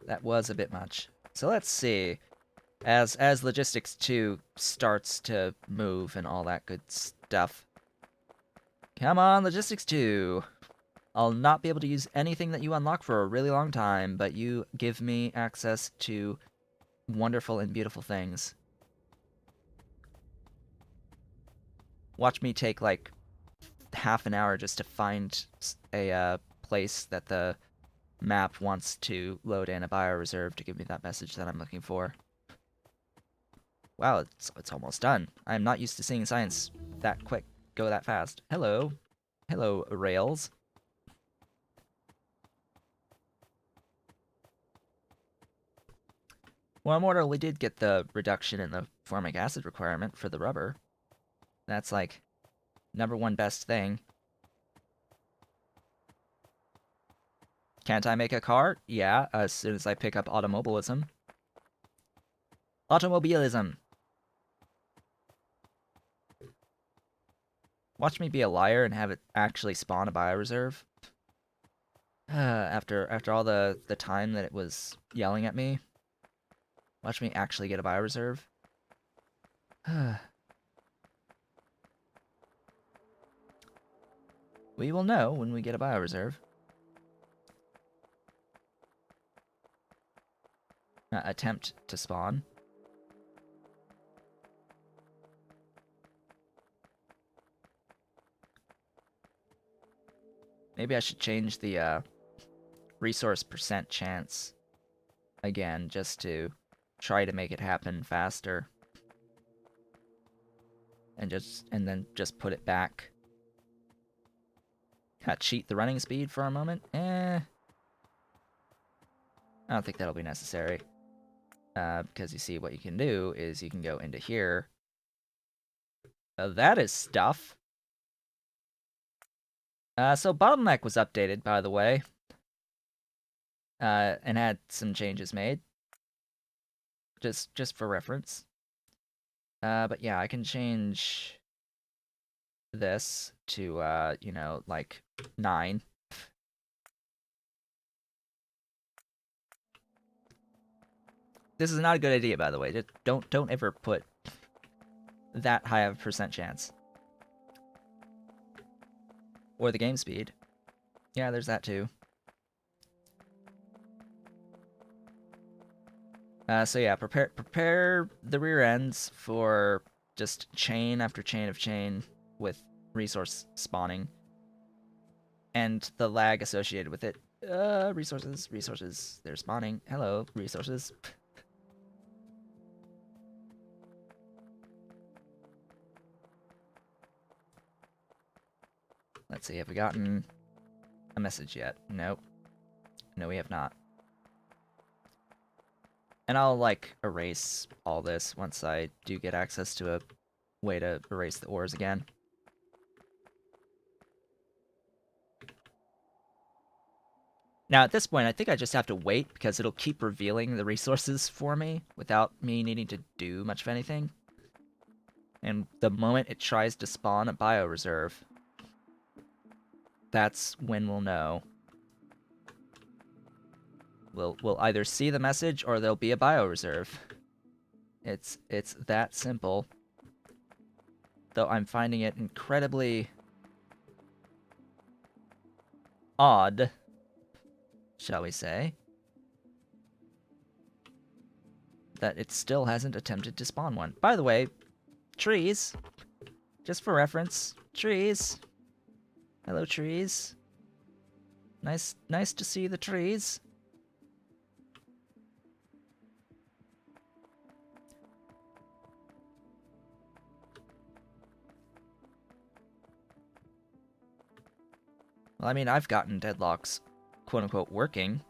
That was a bit much. So let's see. As Logistics 2 starts to move and all that good stuff. Come on, Logistics 2. I'll not be able to use anything that you unlock for a really long time, but you give me access to wonderful and beautiful things. Watch me take like half an hour just to find a place that the map wants to load in a bioreserve to give me that message that I'm looking for. Wow, it's almost done. I am not used to seeing science that quick, go that fast. Hello. Hello, Rails. Well, Immortal, we did get the reduction in the formic acid requirement for the rubber. That's like #1 best thing. Can't I make a car? Yeah, as soon as I pick up automobilism. Automobilism! Watch me be a liar and have it actually spawn a bioreserve. After all the time that it was yelling at me. Watch me actually get a bioreserve. We will know when we get a bioreserve. Attempt to spawn. Maybe I should change the resource percent chance again, just to try to make it happen faster. And then just put it back. Cheat the running speed for a moment? I don't think that'll be necessary. Because you see, what you can do is you can go into here. That is stuff. So Bottleneck was updated, by the way. And had some changes made. Just for reference. But yeah, I can change this to, you know, like 9. This is not a good idea, by the way. Just don't ever put that high of a percent chance. Or the game speed. Yeah, there's that too. So yeah, prepare the rear ends for just chain after chain of chain with resource spawning. And the lag associated with it. Resources, they're spawning. Hello, resources. Let's see, have we gotten a message yet? Nope. No, we have not. And I'll, like, erase all this once I do get access to a way to erase the ores again. Now, at this point, I think I just have to wait, because it'll keep revealing the resources for me without me needing to do much of anything. And the moment it tries to spawn a bioreserve, that's when we'll know. We'll either see the message or there'll be a bioreserve. It's that simple. Though I'm finding it incredibly odd, shall we say, that it still hasn't attempted to spawn one. By the way, trees, just for reference, trees. Hello, trees. Nice to see the trees. Well, I mean, I've gotten deadlocks, quote-unquote, working.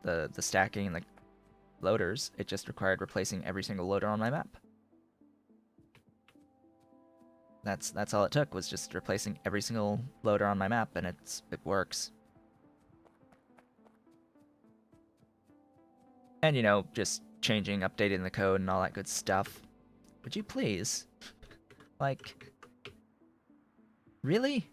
The stacking and the loaders. It just required replacing every single loader on my map. That's all it took, was just replacing every single loader on my map, and it works. And, you know, just changing, updating the code and all that good stuff. Would you please? Like, really?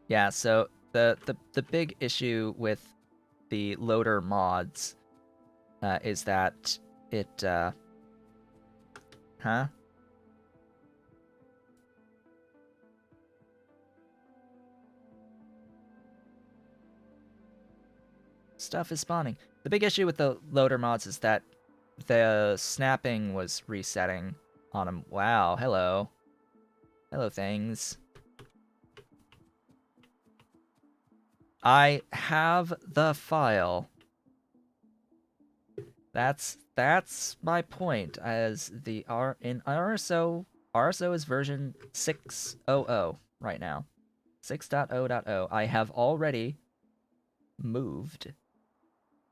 Yeah, so the big issue with the loader mods is that it huh? Stuff is spawning. The big issue with the loader mods is that the snapping was resetting on them. Wow, hello. Hello, things. I have the file. That's my point. As the in RSO is version 6.00 right now. 6.0.0. I have already moved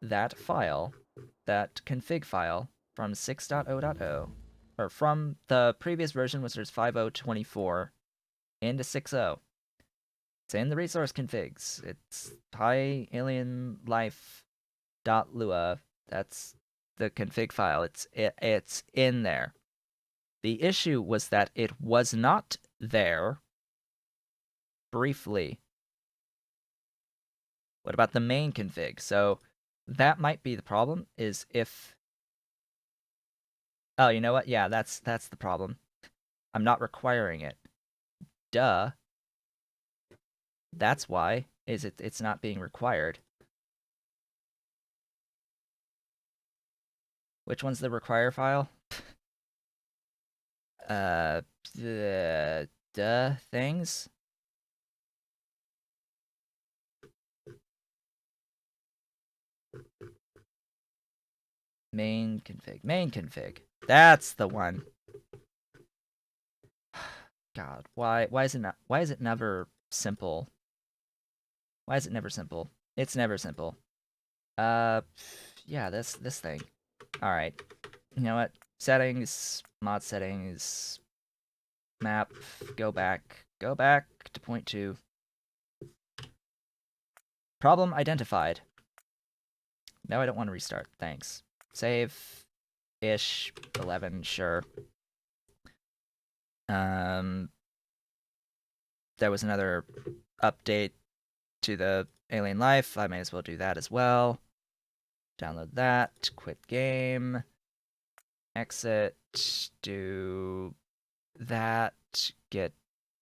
that file, that config file, from 6.0.0, or from the previous version, which was 5.0.24, into 6.0. It's in the resource configs. It's pyalienlife.lua. That's the config file. It's in there. The issue was that it was not there briefly. What about the main config? So that might be the problem, is if... Oh, you know what? Yeah, that's the problem. I'm not requiring it. Duh. That's why it's not being required. Which one's the require file? The things? Main config. Main config. That's the one. God, why is it never simple? Why is it never simple? It's never simple. Yeah, this thing. All right. You know what? Settings, mod settings, map, go back to point 2. Problem identified. No, I don't want to restart. Thanks. Save ish 11, sure. There was another update to the Alien Life. I may as well do that as well. Download that, quit game, exit, do that, get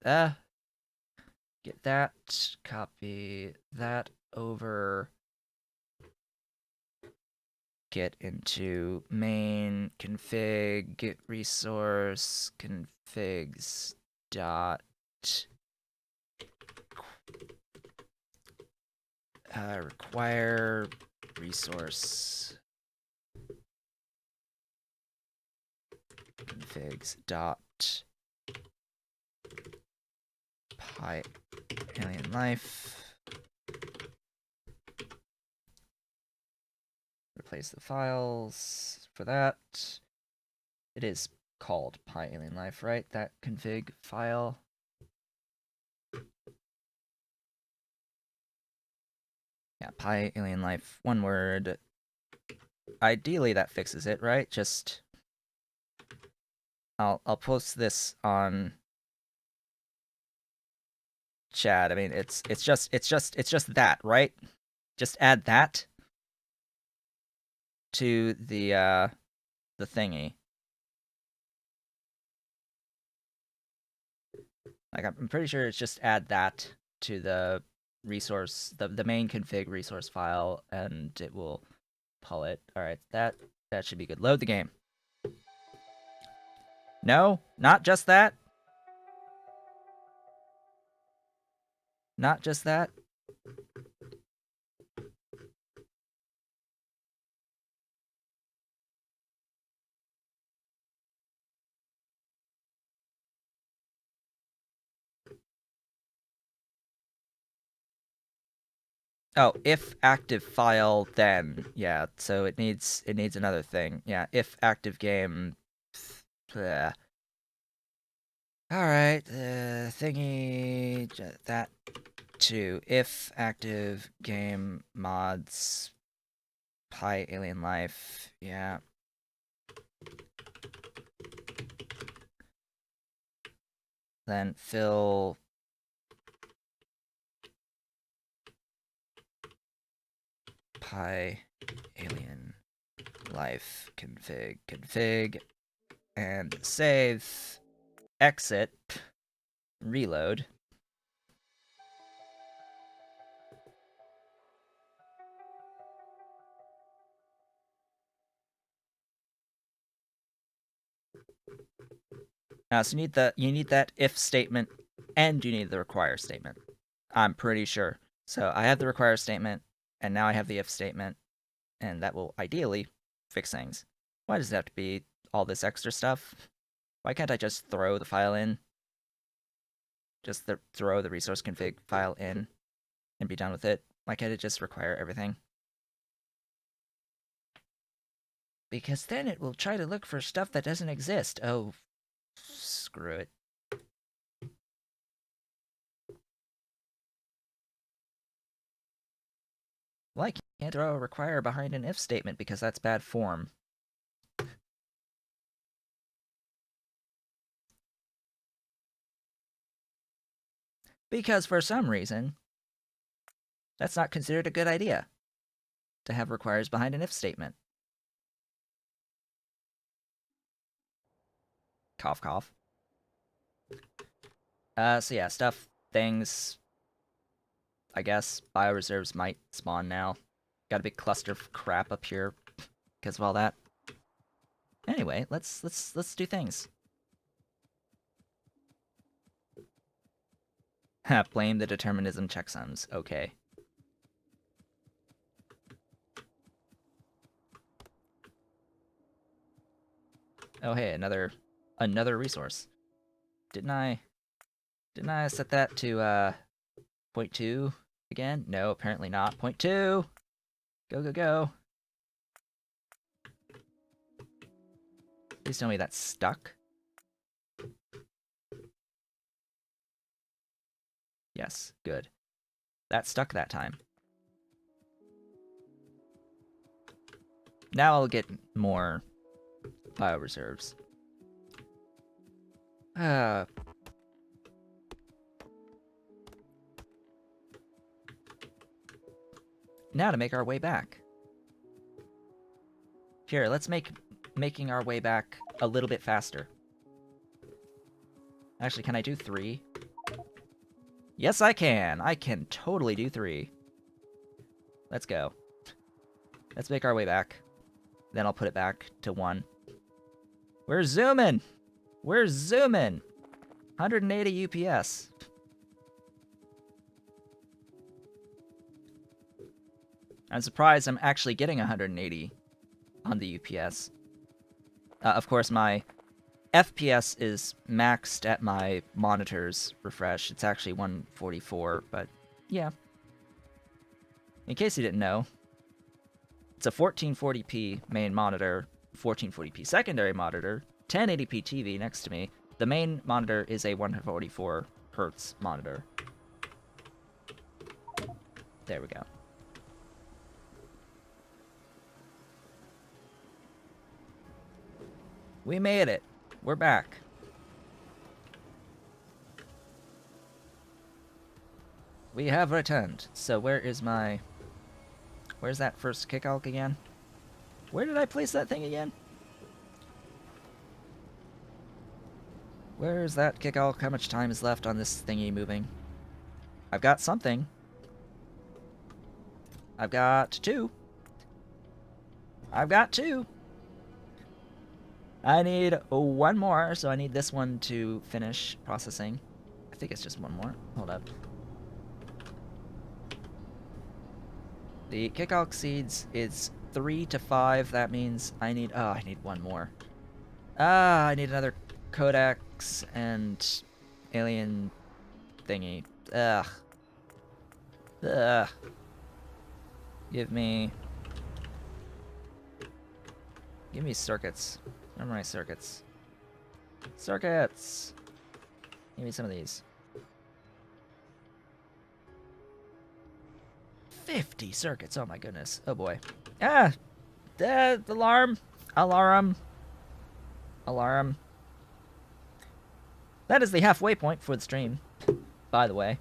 that, copy that over, get into main config resource configs dot require resource configs dot py alien life. Replace the files for that. It is called pyalien life, right? That config file. Yeah, pyalien life, one word. Ideally, that fixes it, right? Just I'll post this on chat. I mean, it's just that, right? Just add that to the thingy. Like, I'm pretty sure it's just add that to the resource, the main config resource file, and it will pull it. All right, that should be good. Load the game. No, not just that. Not just that. Oh, if active file, then yeah. So it needs another thing. Yeah, if active game. Bleh. All right, thingy that too. If active game mods pyalien life. Yeah. Then fill Pi alien life config and save, exit, reload. So you need that if statement and you need the require statement. I'm pretty sure. So I have the require statement and now I have the if statement, and that will ideally fix things. Why does it have to be all this extra stuff? Why can't I just throw the file in? Just throw the resource config file in and be done with it? Why can't it just require everything? Because then it will try to look for stuff that doesn't exist. Oh, screw it. Well, I can't throw a require behind an if statement because that's bad form. Because for some reason, that's not considered a good idea to have requires behind an if statement. Cough, cough. So yeah, stuff, things. I guess bioreserves might spawn now. Got a big cluster of crap up here because of all that. Anyway, let's do things. Blame the determinism checksums. Okay. Oh hey, another resource. Didn't I set that to 0.2 again? No, apparently not. 0.2. Go go go. Please tell me that's stuck. Yes, good. That stuck that time. Now I'll get more bioreserves. Now to make our way back. Here, let's making our way back a little bit faster. Actually, can I do 3? Yes, I can. I can totally do 3. Let's go. Let's make our way back. Then I'll put it back to 1. We're zooming! We're zooming! 180 UPS. I'm surprised I'm actually getting 180 on the UPS. Of course, my FPS is maxed at my monitor's refresh. It's actually 144, but yeah. In case you didn't know, it's a 1440p main monitor, 1440p secondary monitor, 1080p TV next to me. The main monitor is a 144 hertz monitor. There we go. We made it. We're back. We have returned. So where's that first Kicalk again? Where did I place that thing again? Where is that Kicalk? How much time is left on this thingy moving? I've got something. I've got 2. I've got 2. I need 1 more, so I need this one to finish processing. I think it's just 1 more. Hold up. The Kicalk seeds is 3 to 5. That means I need 1 more. I need another codex and alien thingy. Ugh. Ugh. Give me circuits. Where are my circuits? Circuits! Give me some of these. 50 circuits, oh my goodness. Oh boy. Ah! Alarm! Alarm! Alarm. That is the halfway point for the stream, by the way.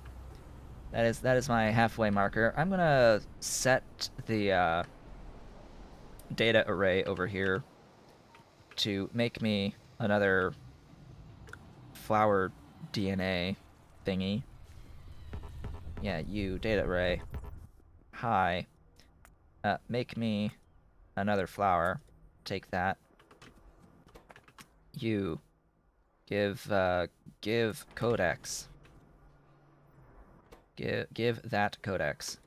That is my halfway marker. I'm gonna set the data array over here to make me another flower DNA thingy. Yeah, you data array. Hi. Make me another flower. Take that. You give codex. Give that codex.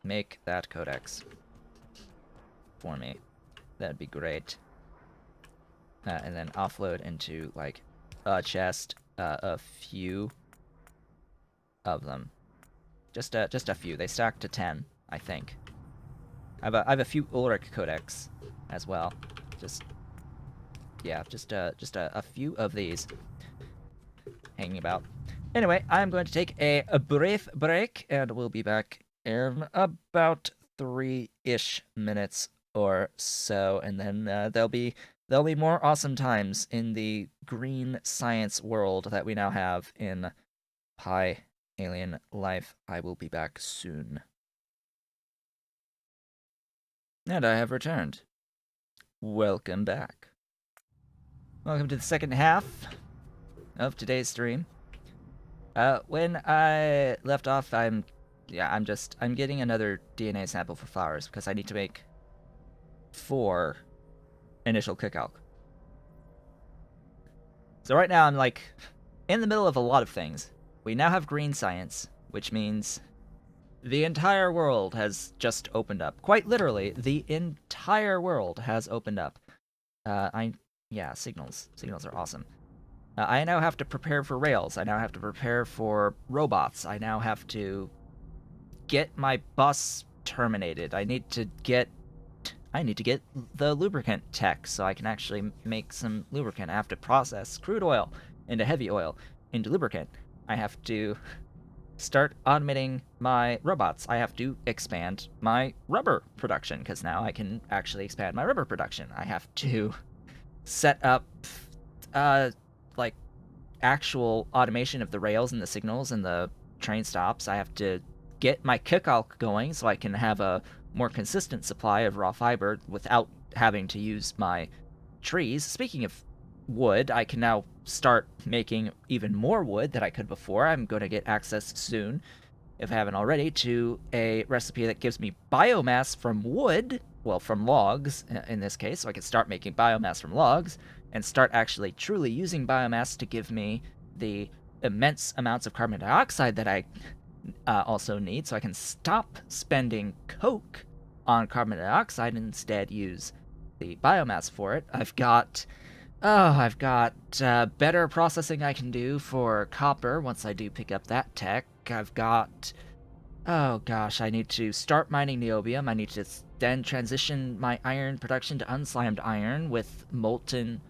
Make that codex for me. That'd be great. And then offload into like a chest, a few of them. Just a few. They stack to 10, I think. I have a few Ulrich codex as well. Just a few of these hanging about. Anyway, I'm going to take a brief break, and we'll be back in about 3-ish minutes or so, and then there'll be more awesome times in the green science world that we now have in Pi Alien Life. I will be back soon. And I have returned. Welcome back. Welcome to the second half of today's stream. When I left off, I'm getting another DNA sample for flowers because I need to make 4 initial Kicalk. So right now I'm like in the middle of a lot of things. We now have green science, which means the entire world has just opened up. Quite literally, the entire world has opened up. Signals. Signals are awesome. I now have to prepare for rails. I now have to prepare for robots. I now have to get my bus terminated. I need to get the lubricant tech so I can actually make some lubricant. I have to process crude oil into heavy oil into lubricant. I have to start automating my robots. I have to expand my rubber production because now I can actually expand my rubber production. I have to set up like actual automation of the rails and the signals and the train stops. I have to get my Kicalk going so I can have a more consistent supply of raw fiber without having to use my trees. Speaking of wood, I can now start making even more wood than I could before. I'm going to get access soon, if I haven't already, to a recipe that gives me biomass from wood, well, from logs in this case, so I can start making biomass from logs and start actually truly using biomass to give me the immense amounts of carbon dioxide that I also need, so I can stop spending coke on carbon dioxide and instead use the biomass for it. I've got better processing I can do for copper once I do pick up that tech. I've got, oh gosh, I need to start mining niobium. I need to then transition my iron production to unslimed iron with molten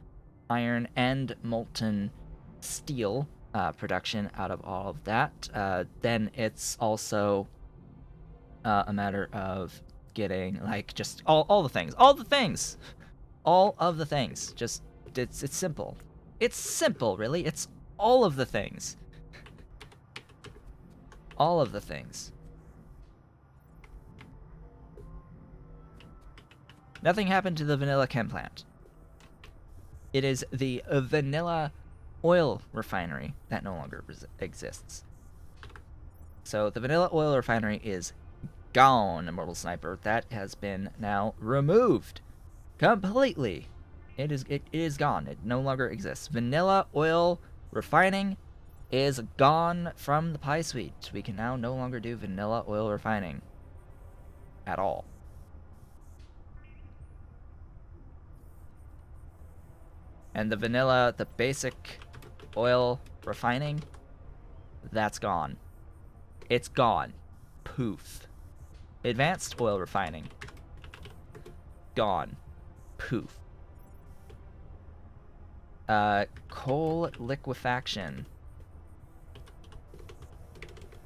iron and molten steel production out of all of that. Then it's also a matter of getting like just all the things, all of the things. Just it's simple. It's simple, really. It's all of the things. All of the things. Nothing happened to the vanilla chem plant. It is the vanilla oil refinery that no longer exists. So the vanilla oil refinery is gone, Immortal Sniper. That has been now removed completely. It is gone. It no longer exists. Vanilla oil refining is gone from the Pi Suite. We can now no longer do vanilla oil refining at all. And the basic oil refining, that's gone. It's gone. Poof. Advanced oil refining, gone. Poof. Coal liquefaction,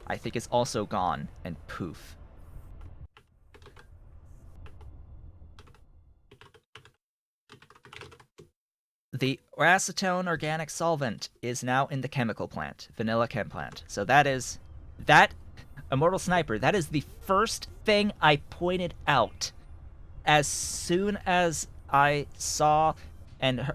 I think is also gone, and poof. The acetone organic solvent is now in the chemical plant, vanilla chem plant. So that Immortal Sniper. That is the first thing I pointed out. As soon as I saw and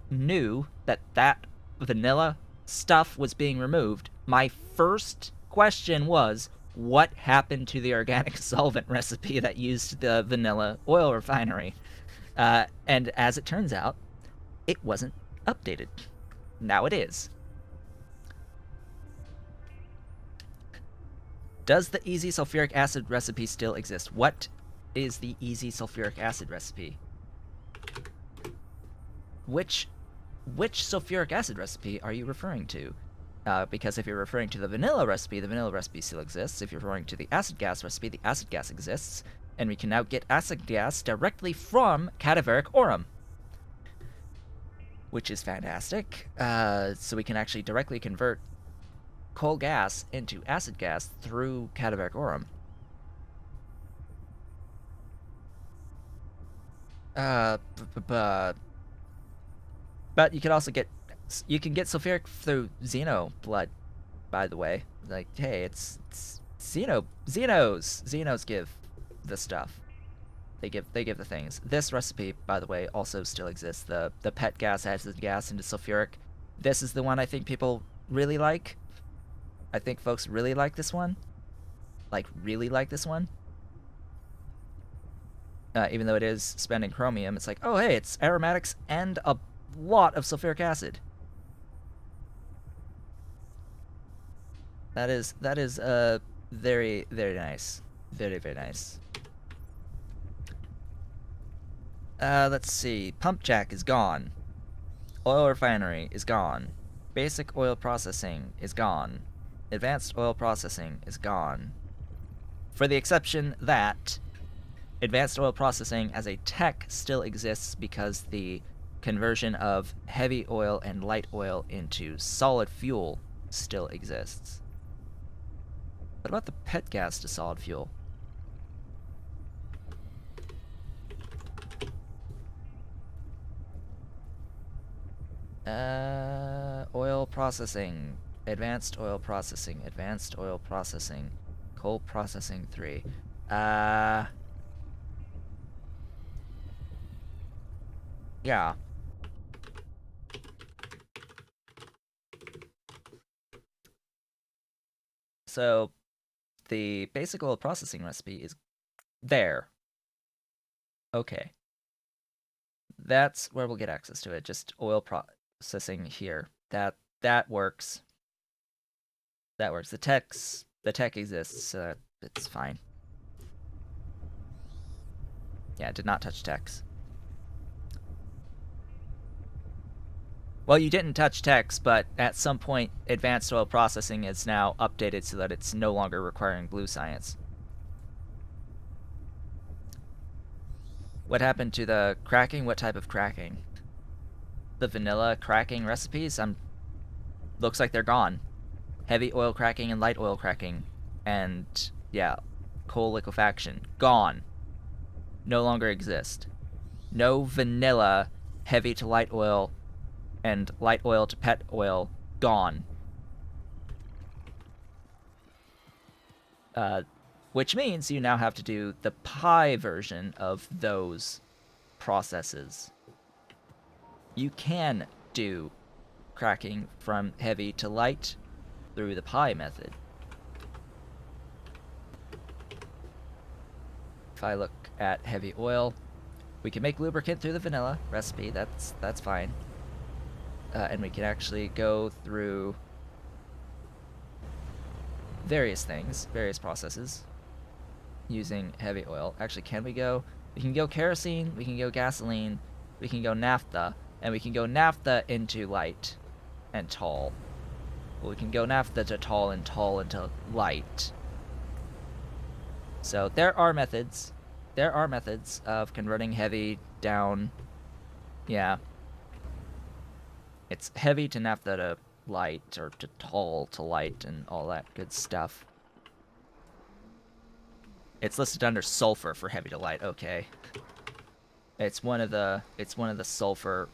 knew that vanilla stuff was being removed, my first question was, what happened to the organic solvent recipe that used the vanilla oil refinery? And as it turns out, it wasn't updated. Now it is. Does the easy sulfuric acid recipe still exist? What is the easy sulfuric acid recipe? Which sulfuric acid recipe are you referring to? Because if you're referring to the vanilla recipe still exists. If you're referring to the acid gas recipe, the acid gas exists. And we can now get acid gas directly from cadaveric aurum, which is fantastic. So we can actually directly convert coal gas into acid gas through cadaveric aurum. But you can also get sulfuric through xeno blood, by the way. Like, hey, it's Xenos give the stuff. They give the things. This recipe, by the way, also still exists. The pet gas acid gas into sulfuric. This is the one I think people really like. I think folks really like this one. Really like this one. Even though it is spending chromium, it's like, oh hey, it's aromatics and a lot of sulfuric acid. That is very, very nice. Very, very nice. Let's see. Pump jack is gone. Oil refinery is gone. Basic oil processing is gone. Advanced oil processing is gone. For the exception that advanced oil processing as a tech still exists because the conversion of heavy oil and light oil into solid fuel still exists. What about the pet gas to solid fuel? Oil processing. Advanced oil processing. Advanced oil processing. Coal processing 3. Yeah. So, the basic oil processing recipe is there. Okay. That's where we'll get access to it. Just oil processing here. That works. That works. The tech exists. It's fine. Yeah, did not touch techs. Well, you didn't touch techs, but at some point, advanced oil processing is now updated so that it's no longer requiring blue science. What happened to the cracking? What type of cracking? The vanilla cracking recipes? Looks like they're gone. Heavy oil cracking and light oil cracking. And, yeah, coal liquefaction. Gone. No longer exist. No vanilla heavy to light oil and light oil to pet oil. Gone. Which means you now have to do the pie version of those processes. You can do cracking from heavy to light through the pie method. If I look at heavy oil, we can make lubricant through the vanilla recipe. That's fine. And we can actually go through various things, various processes using heavy oil. Actually, can we go? We can go kerosene, we can go gasoline, we can go naphtha, and we can go naphtha into light and tall. Well, we can go naphtha to tall and tall into light. So there are methods. There are methods of converting heavy down. Yeah. It's heavy to naphtha to light, or to tall to light, and all that good stuff. It's listed under sulfur for heavy to light. Okay. It's one of the sulfur.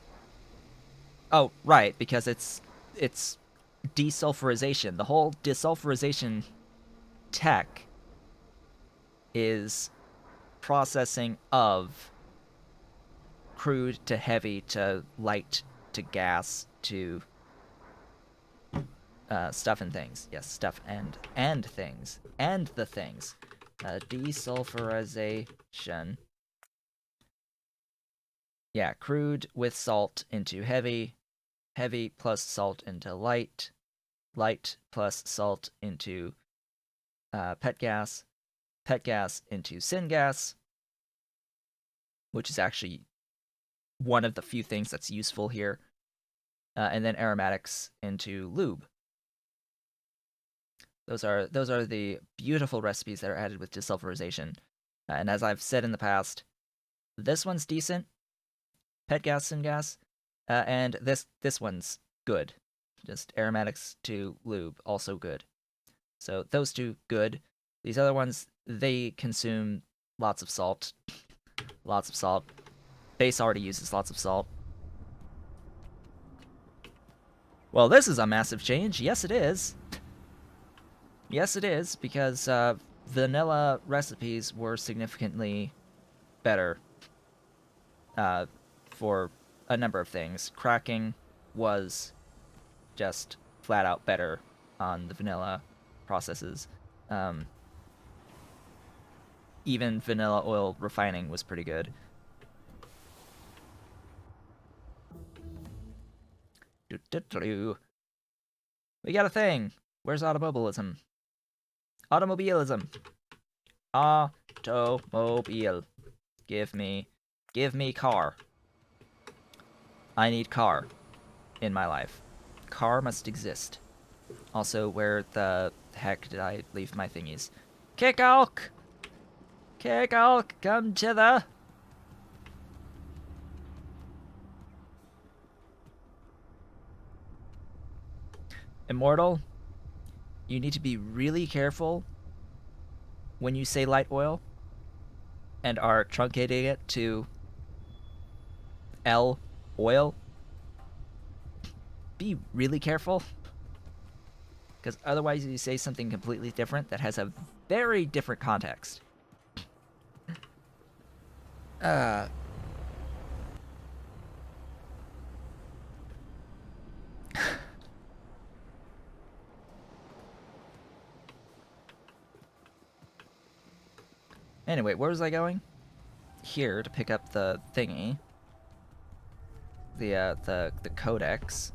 Oh, right, because it's desulfurization. The whole desulfurization tech is processing of crude to heavy to light to gas to stuff and things. Yes, stuff and things. And the things. Desulfurization. Yeah, crude with salt into heavy. Heavy plus salt into light. Light plus salt into pet gas. Pet gas into syngas. Which is actually one of the few things that's useful here. And then aromatics into lube. Those are the beautiful recipes that are added with desulfurization. And as I've said in the past, this one's decent, pet gas, syngas, and this one's good. Just aromatics to lube, also good. So those two, good. These other ones, they consume lots of salt. Lots of salt. Base already uses lots of salt. Well, this is a massive change. Yes, it is. Yes, it is, because vanilla recipes were significantly better for a number of things. Cracking was just flat out better on the vanilla processes. Even vanilla oil refining was pretty good. We got a thing. Where's automobilism? Automobilism. Automobile. Give me car. I need car in my life. Car must exist. Also, where the heck did I leave my thingies? Kicalk! Kicalk, come to the... Immortal, you need to be really careful when you say light oil and are truncating it to L oil. Be really careful, because otherwise you say something completely different that has a very different context. Anyway, where was I going? Here to pick up the thingy. The codex.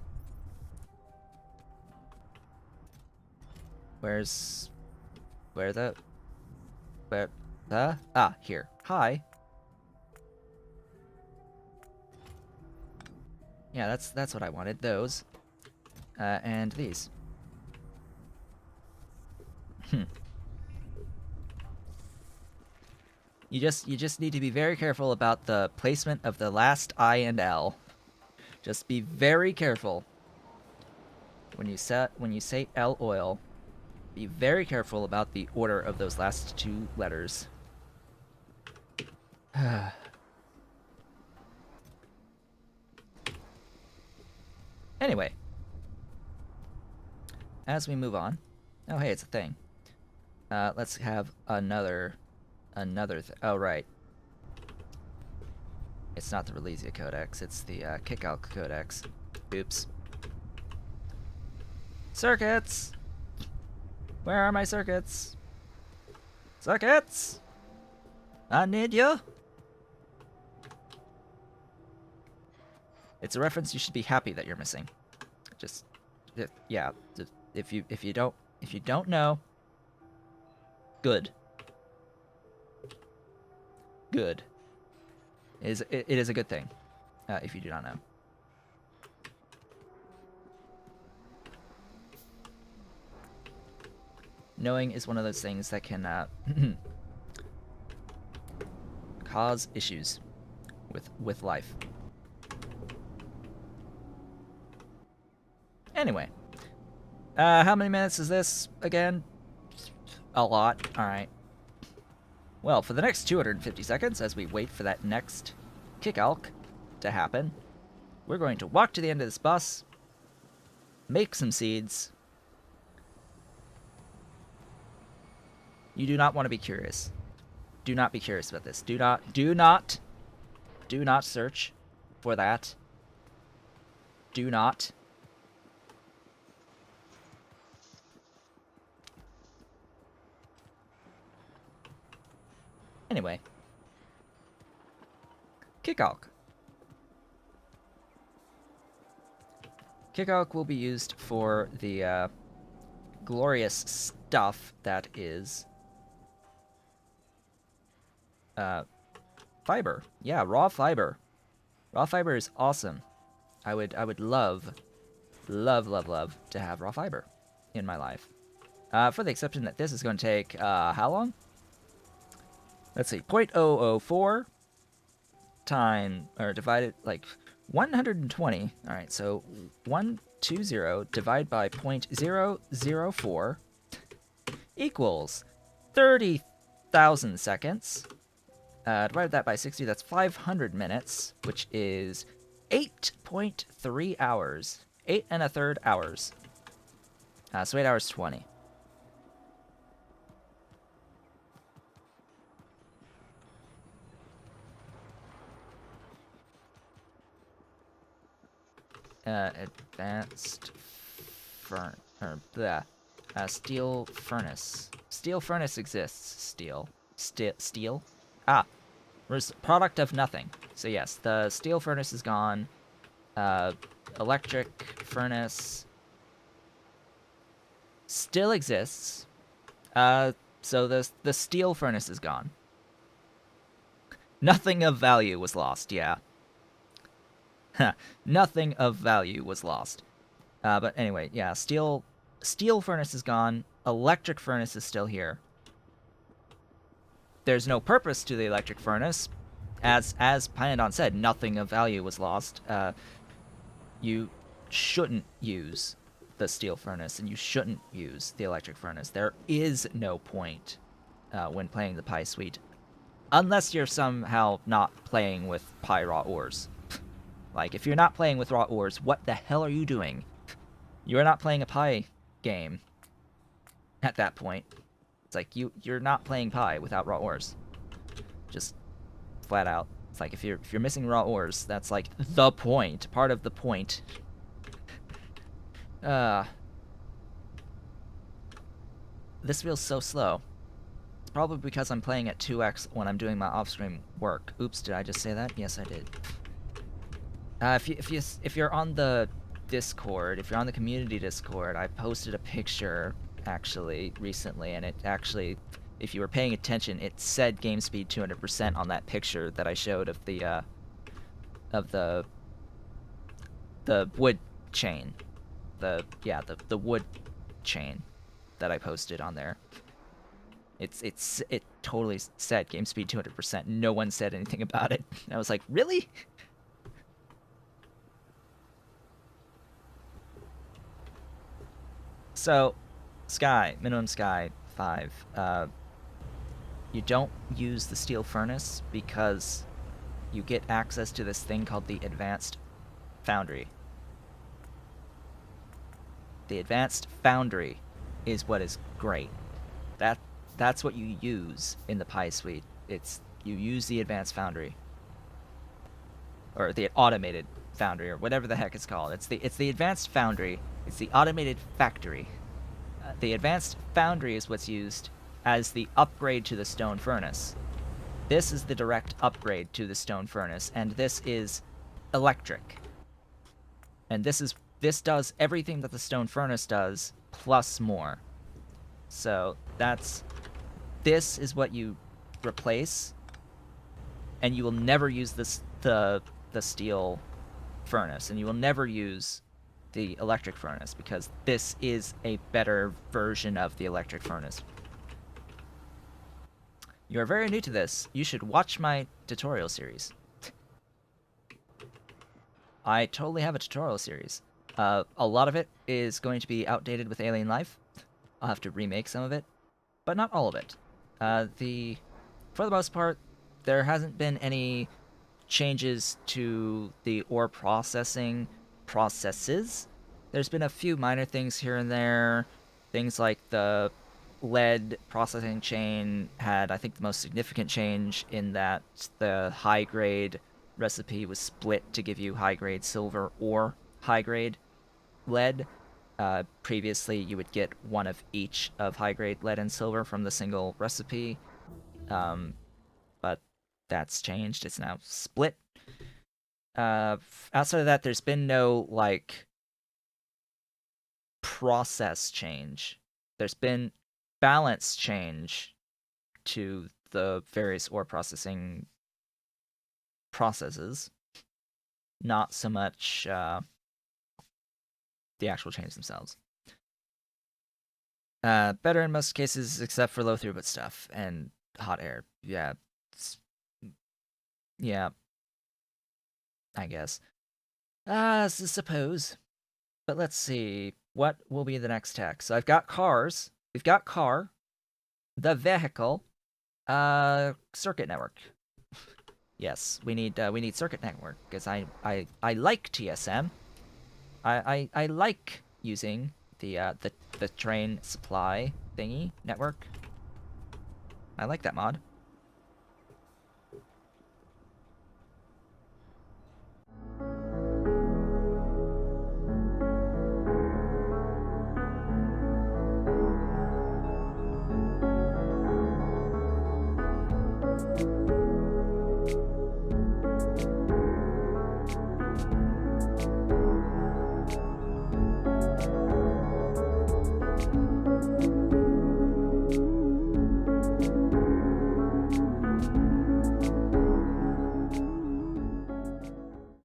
Where the here. Hi. Yeah, that's what I wanted. Those. And these. You just need to be very careful about the placement of the last I and L. Just be very careful when you say L oil. Be very careful about the order of those last two letters. Anyway, as we move on. Oh, hey, it's a thing. Let's have another oh, right. It's not the Relesia Codex, it's the Kicalk Codex. Oops. Circuits! Where are my circuits? Circuits! I need you! It's a reference you should be happy that you're missing. Just, yeah. If you don't know, good. Good. It is a good thing, if you do not know. Knowing is one of those things that can cause issues with life. Anyway, how many minutes is this again? A lot. All right. Well, for the next 250 seconds, as we wait for that next Kicalk to happen, we're going to walk to the end of this bus, make some seeds, You do not want to be curious. Do not be curious about this. Do not search for that. Do not. Anyway. Kicalk. Kicalk will be used for the glorious stuff that is fiber. Yeah, raw fiber. Raw fiber is awesome. I would love to have raw fiber in my life. For the exception that this is going to take how long? Let's see, 0.004 divided like 120. All right, so 120 divided by 0.004 equals 30,000 seconds. Divided that by 60, that's 500 minutes, which is 8.3 hours. 8 1/3 hours. So 8 hours 20. Advanced steel furnace. Steel furnace exists. Steel. Ah, product of nothing. So yes, the steel furnace is gone. Electric furnace still exists. So the steel furnace is gone. Nothing of value was lost. Yeah. Nothing of value was lost. But anyway, yeah, steel furnace is gone. Electric furnace is still here. There's no purpose to the electric furnace. As Pydew said, nothing of value was lost. You shouldn't use the steel furnace, and you shouldn't use the electric furnace. There is no point when playing the Pi Suite, unless you're somehow not playing with Pi raw ores. Like, if you're not playing with raw ores, what the hell are you doing? You're not playing a Pi game at that point. It's like, you're not playing Pi without raw ores. Just flat out. It's like, if you're missing raw ores, that's like the point. Part of the point. This feels so slow. It's probably because I'm playing at 2x when I'm doing my off-screen work. Oops, did I just say that? Yes, I did. If you're on the Discord, if you're on the community Discord, I posted a picture actually recently, and it actually, if you were paying attention, it said game speed 200% on that picture that I showed of the wood chain, the wood chain that I posted on there. It totally said game speed 200%. No one said anything about it. I was like, really? So, minimum sky 5. You don't use the steel furnace because you get access to this thing called the advanced foundry. The advanced foundry is what is great. That's what you use in the Pi Suite. You use the advanced foundry, or the automated foundry, or whatever the heck it's called. It's the advanced foundry. It's the automated factory. The advanced foundry is what's used as the upgrade to the stone furnace. This is the direct upgrade to the stone furnace, and this is electric. And this does everything that the stone furnace does, plus more. So this is what you replace, and you will never use the steel furnace, and you will never use the electric furnace, because this is a better version of the electric furnace. You are very new to this. You should watch my tutorial series. I totally have a tutorial series. A lot of it is going to be outdated with Alien Life. I'll have to remake some of it, but not all of it. For the most part, there hasn't been any changes to the ore processing processes. There's been a few minor things here and there. Things like the lead processing chain had, I think, the most significant change in that the high grade recipe was split to give you high grade silver or high grade lead. Previously, you would get one of each of high grade lead and silver from the single recipe, but that's changed. It's now split. Outside of that, there's been no like process change. There's been balance change to the various ore processing processes, not so much the actual change themselves. Better in most cases, except for low throughput stuff and hot air. Yeah, yeah, I guess. Suppose. But let's see. What will be the next tech? So I've got cars. We've got car, the vehicle, circuit network. Yes, we need circuit network because I like TSM. I like using the train supply thingy network. I like that mod.